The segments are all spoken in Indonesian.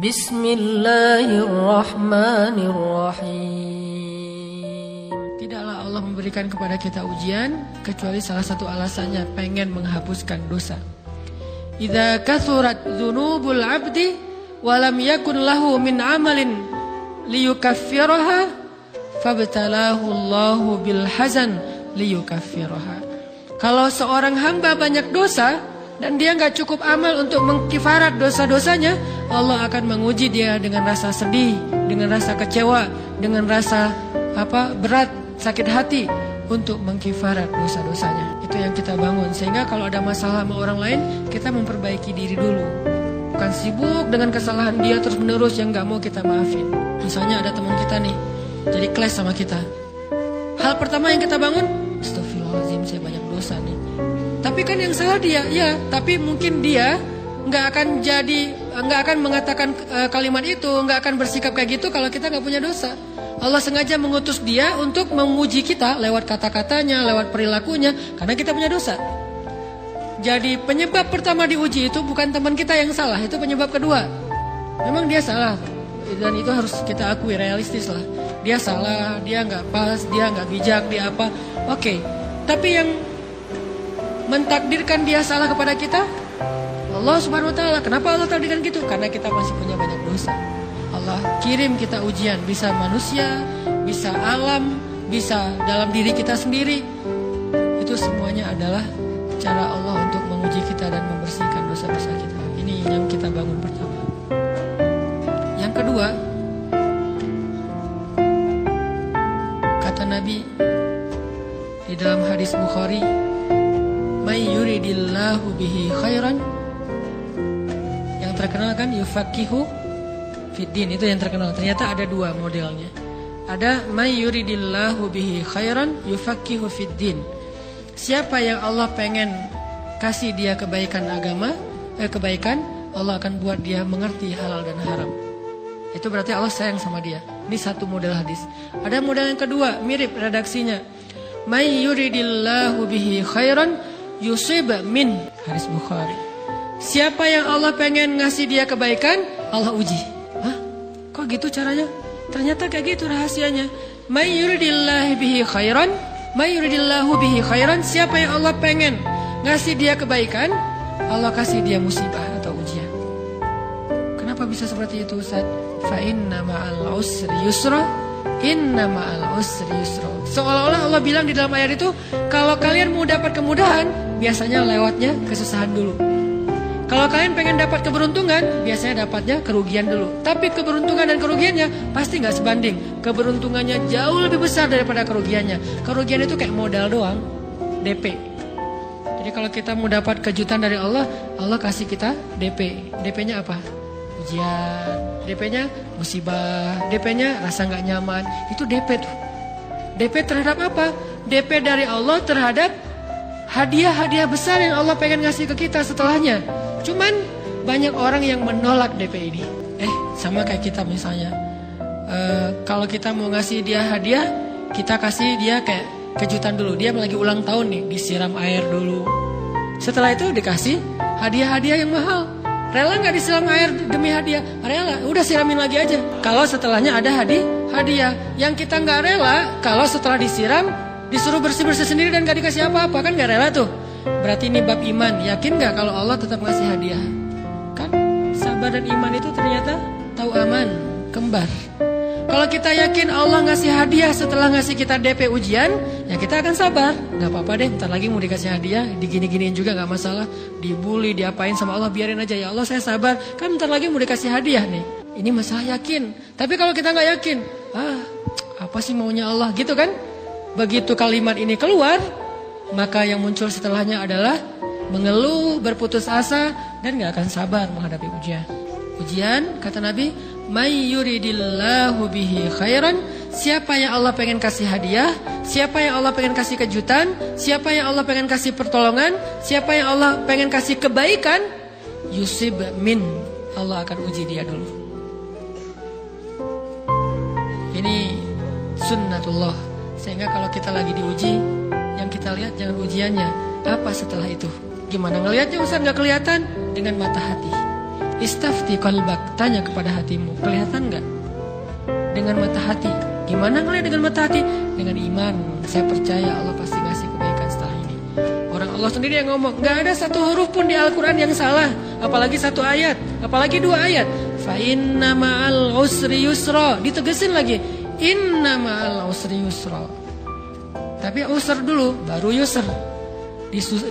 Bismillahirrahmanirrahim. Tidaklah Allah memberikan kepada kita ujian kecuali salah satu alasannya pengen menghapuskan dosa. Idza kathurat dzunubul 'abdi wa lam yakun lahu min 'amalin liyukaffiraha fabtalahu Allahu bil hazan liyukaffiraha. Kalau seorang hamba banyak dosa dan dia nggak cukup amal untuk mengkifarat dosa-dosanya, Allah akan menguji dia dengan rasa sedih, dengan rasa kecewa, dengan rasa berat, sakit hati untuk mengkifarat dosa-dosanya. Itu yang kita bangun. Sehingga kalau ada masalah sama orang lain, kita memperbaiki diri dulu. Bukan sibuk dengan kesalahan dia terus menerus yang nggak mau kita maafin. Misalnya ada teman kita nih, jadi clash sama kita. Hal pertama yang kita bangun, astagfirullahaladzim, saya banyak dosa nih. Tapi kan yang salah dia, ya. Tapi mungkin dia nggak akan mengatakan kalimat itu, nggak akan bersikap kayak gitu kalau kita nggak punya dosa. Allah sengaja mengutus dia untuk menguji kita lewat kata-katanya, lewat perilakunya, karena kita punya dosa. Jadi penyebab pertama diuji itu bukan teman kita yang salah, itu penyebab kedua. Memang dia salah, dan itu harus kita akui, realistis lah. Dia salah, dia nggak pas, dia nggak bijak, dia apa? Oke. Tapi yang mentakdirkan dia salah kepada kita Allah Subhanahu wa taala. Kenapa Allah takdirkan gitu? Karena kita masih punya banyak dosa. Allah kirim kita ujian, bisa manusia, bisa alam, bisa dalam diri kita sendiri. Itu semuanya adalah cara Allah untuk menguji kita dan membersihkan dosa-dosa kita. Ini yang kita bangun pertama. Yang kedua, kata Nabi di dalam hadis Bukhari, may yuridillahu bihi khairan, yang terkenal kan yufaqihu fiddin, itu yang terkenal. Ternyata ada dua modelnya. Ada may yuridillahu bihi khairan yufaqihu fiddin. Siapa yang Allah pengen kasih dia kebaikan agama, kebaikan, Allah akan buat dia mengerti halal dan haram. Itu berarti Allah sayang sama dia. Ini satu model hadis. Ada model yang kedua, mirip redaksinya. May yuridillahu bihi khairan yusib min, hadis Bukhari. Siapa yang Allah pengen ngasih dia kebaikan, Allah uji. Hah? Kok gitu caranya? Ternyata kayak gitu rahasianya. May yuridillahu bihi khairan, may yuridillahu bihi khairan. Siapa yang Allah pengen ngasih dia kebaikan, Allah kasih dia musibah atau ujian. Kenapa bisa seperti itu, Ustaz? Fa inna ma'al usri yusra, inna ma'al usri yusra. Seolah-olah Allah bilang di dalam ayat itu, kalau kalian mau dapat kemudahan, biasanya lewatnya kesusahan dulu. Kalau kalian pengen dapat keberuntungan, biasanya dapatnya kerugian dulu. Tapi keberuntungan dan kerugiannya pasti gak sebanding. Keberuntungannya jauh lebih besar daripada kerugiannya. Kerugian itu kayak modal doang, DP. Jadi kalau kita mau dapat kejutan dari Allah, Allah kasih kita DP. DP-nya apa? Ujian. DP-nya musibah. DP-nya rasa gak nyaman. Itu DP tuh. DP terhadap apa? DP dari Allah terhadap hadiah-hadiah besar yang Allah pengen ngasih ke kita setelahnya. Cuman banyak orang yang menolak DP ini. Sama kayak kita misalnya. Kalau kita mau ngasih dia hadiah, kita kasih dia kayak kejutan dulu. Dia lagi ulang tahun nih, disiram air dulu. Setelah itu dikasih hadiah-hadiah yang mahal. Rela gak disiram air demi hadiah? Rela, udah siramin lagi aja. Kalau setelahnya ada hadiah. Yang kita gak rela, kalau setelah disiram disuruh bersih-bersih sendiri dan gak dikasih apa-apa, kan gak rela tuh. Berarti ini bab iman. Yakin gak kalau Allah tetap ngasih hadiah? Kan sabar dan iman itu ternyata tahu aman, kembar. Kalau kita yakin Allah ngasih hadiah setelah ngasih kita DP ujian, ya kita akan sabar. Gak apa-apa deh, ntar lagi mau dikasih hadiah, digini-giniin juga gak masalah. Dibully, diapain sama Allah, biarin aja. Ya Allah saya sabar, kan ntar lagi mau dikasih hadiah nih. Ini masalah yakin. Tapi kalau kita gak yakin, apa sih maunya Allah, gitu kan? Begitu kalimat ini keluar, maka yang muncul setelahnya adalah mengeluh, berputus asa, dan gak akan sabar menghadapi ujian. Ujian, kata Nabi, may yuridillahu bihi khairan. Siapa yang Allah pengen kasih hadiah, siapa yang Allah pengen kasih kejutan, siapa yang Allah pengen kasih pertolongan, siapa yang Allah pengen kasih kebaikan, yusib min, Allah akan uji dia dulu. Ini sunnatullah. Sehingga kalau kita lagi diuji, yang kita lihat jangan ujiannya, apa setelah itu. Gimana ngelihatnya Ustaz? Gak kelihatan. Dengan mata hati. Istafti qalbak, tanya kepada hatimu, kelihatan nggak? Dengan mata hati. Gimana ngelihat dengan mata hati? Dengan iman. Saya percaya Allah pasti ngasih kebaikan setelah ini. Orang Allah sendiri yang ngomong, nggak ada satu huruf pun di Al-Quran yang salah, apalagi satu ayat, apalagi dua ayat. Fa inna ma'al usri yusra, ditegesin lagi, inna ma'al usri yusra. Tapi usr dulu, baru yusr.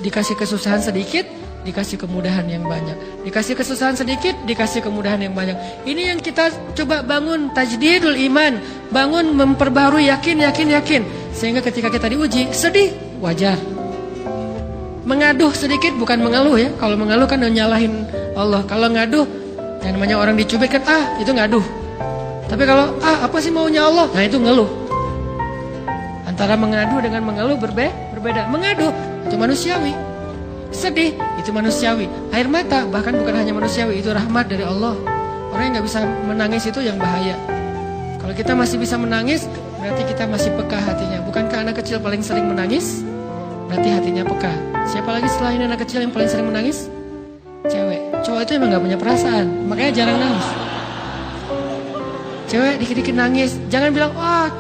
Dikasih kesusahan sedikit, dikasih kemudahan yang banyak. Dikasih kesusahan sedikit, dikasih kemudahan yang banyak. Ini yang kita coba bangun, tajdidul iman. Bangun memperbarui, yakin. Sehingga ketika kita diuji, sedih, wajar. Mengaduh sedikit, bukan mengeluh ya. Kalau mengeluh kan nyalahin Allah. Kalau ngaduh, yang namanya orang dicubit kan, itu ngaduh. Tapi kalau, apa sih maunya Allah? Nah itu ngeluh. Antara mengadu dengan mengeluh berbeda. Mengadu, itu manusiawi. Sedih, itu manusiawi. Air mata, bahkan bukan hanya manusiawi, itu rahmat dari Allah. Orang yang gak bisa menangis itu yang bahaya. Kalau kita masih bisa menangis, berarti kita masih peka hatinya. Bukankah anak kecil paling sering menangis? Berarti hatinya peka. Siapa lagi selain anak kecil yang paling sering menangis? Cewek. Cowok itu emang gak punya perasaan, makanya jarang nangis. Cewek dikit-dikit nangis. Jangan bilang,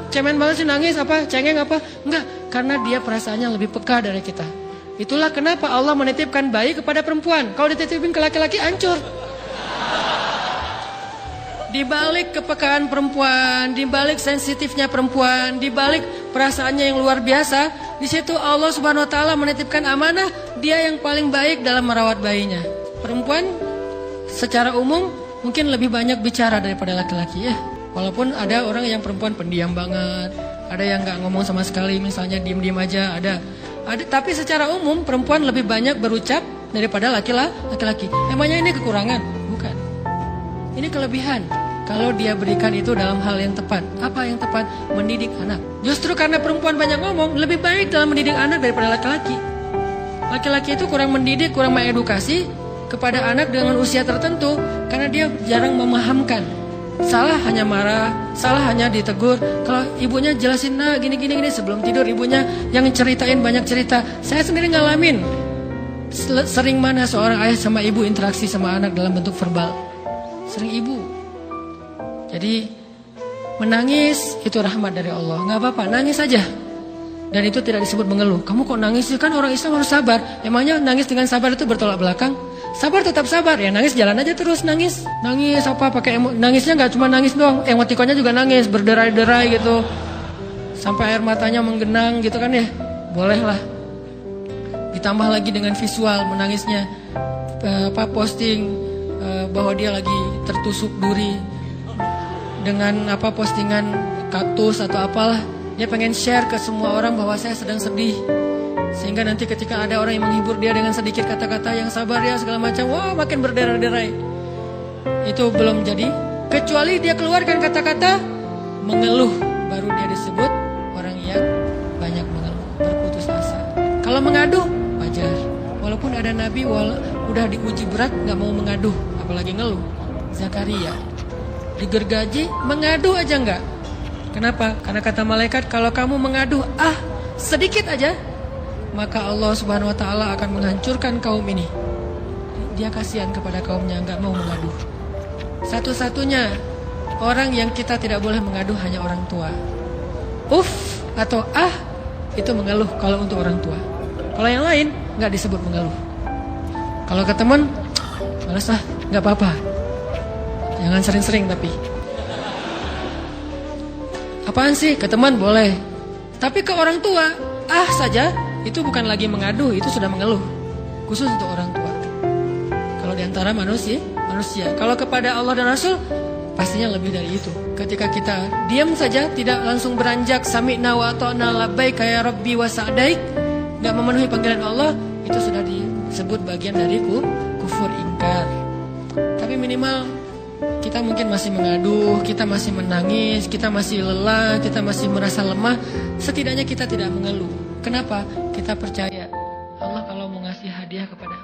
cemen banget sih nangis, cengeng apa. Enggak, karena dia perasaannya lebih peka dari kita. Itulah kenapa Allah menitipkan bayi kepada perempuan. Kalau dititipin ke laki-laki, hancur. Di balik kepekaan perempuan, di balik sensitifnya perempuan, di balik perasaannya yang luar biasa, di situ Allah Subhanahu wa taala menitipkan amanah, dia yang paling baik dalam merawat bayinya. Perempuan secara umum mungkin lebih banyak bicara daripada laki-laki ya. Walaupun ada orang yang perempuan pendiam banget, ada yang nggak ngomong sama sekali, misalnya diem-diem aja, ada. Tapi secara umum perempuan lebih banyak berucap daripada laki-laki. Emangnya ini kekurangan? Bukan. Ini kelebihan. Kalau dia berikan itu dalam hal yang tepat. Apa yang tepat? Mendidik anak. Justru karena perempuan banyak ngomong, lebih baik dalam mendidik anak daripada laki-laki. Laki-laki itu kurang mendidik, kurang mengedukasi kepada anak dengan usia tertentu, karena dia jarang memahamkan. Salah hanya marah, salah hanya ditegur. Kalau ibunya jelasin, gini sebelum tidur ibunya yang ceritain banyak cerita. Saya sendiri ngalamin. Sering mana seorang ayah sama ibu interaksi sama anak dalam bentuk verbal. Sering ibu. Jadi menangis itu rahmat dari Allah. Gak apa-apa, nangis saja. Dan itu tidak disebut mengeluh. Kamu kok nangis? Kan orang Islam harus sabar. Emangnya nangis dengan sabar itu bertolak belakang? Sabar tetap sabar, ya nangis jalan aja terus nangis pakai nangisnya nggak cuma nangis doang, emotikonnya juga nangis, berderai-derai gitu, sampai air matanya menggenang gitu kan ya, boleh lah. Ditambah lagi dengan visual menangisnya, posting bahwa dia lagi tertusuk duri dengan postingan kaktus atau apalah, dia pengen share ke semua orang bahwa saya sedang sedih. Sehingga nanti ketika ada orang yang menghibur dia dengan sedikit kata-kata yang sabar ya segala macam, makin berderai-derai. Itu belum jadi. Kecuali dia keluarkan kata-kata mengeluh, baru dia disebut orang yang banyak mengeluh, berputus asa. Kalau mengadu, wajar. Walaupun ada nabi udah diuji berat gak mau mengadu, apalagi ngeluh. Zakaria digergaji, mengadu aja enggak. Kenapa? Karena kata malaikat, kalau kamu mengadu sedikit aja, maka Allah Subhanahu wa taala akan menghancurkan kaum ini. Dia kasihan kepada kaumnya, enggak mau mengadu. Satu-satunya orang yang kita tidak boleh mengadu hanya orang tua. Atau itu mengeluh kalau untuk orang tua. Kalau yang lain enggak disebut mengeluh. Kalau ke teman, malas enggak apa-apa. Jangan sering-sering tapi. Apaan sih? Ke teman boleh. Tapi ke orang tua, saja. Itu bukan lagi mengadu, itu sudah mengeluh. Khusus untuk orang tua. Kalau diantara manusia. Kalau kepada Allah dan Rasul, pastinya lebih dari itu. Ketika kita diam saja, tidak langsung beranjak sami'na wa ata'na labbaik ya rabbi wa sa'daik, gak memenuhi panggilan Allah, itu sudah disebut bagian dari kufur ingkar. Tapi minimal kita mungkin masih mengaduh, kita masih menangis, kita masih lelah, kita masih merasa lemah. Setidaknya kita tidak mengeluh. Kenapa? Kita percaya Allah kalau mau ngasih hadiah kepada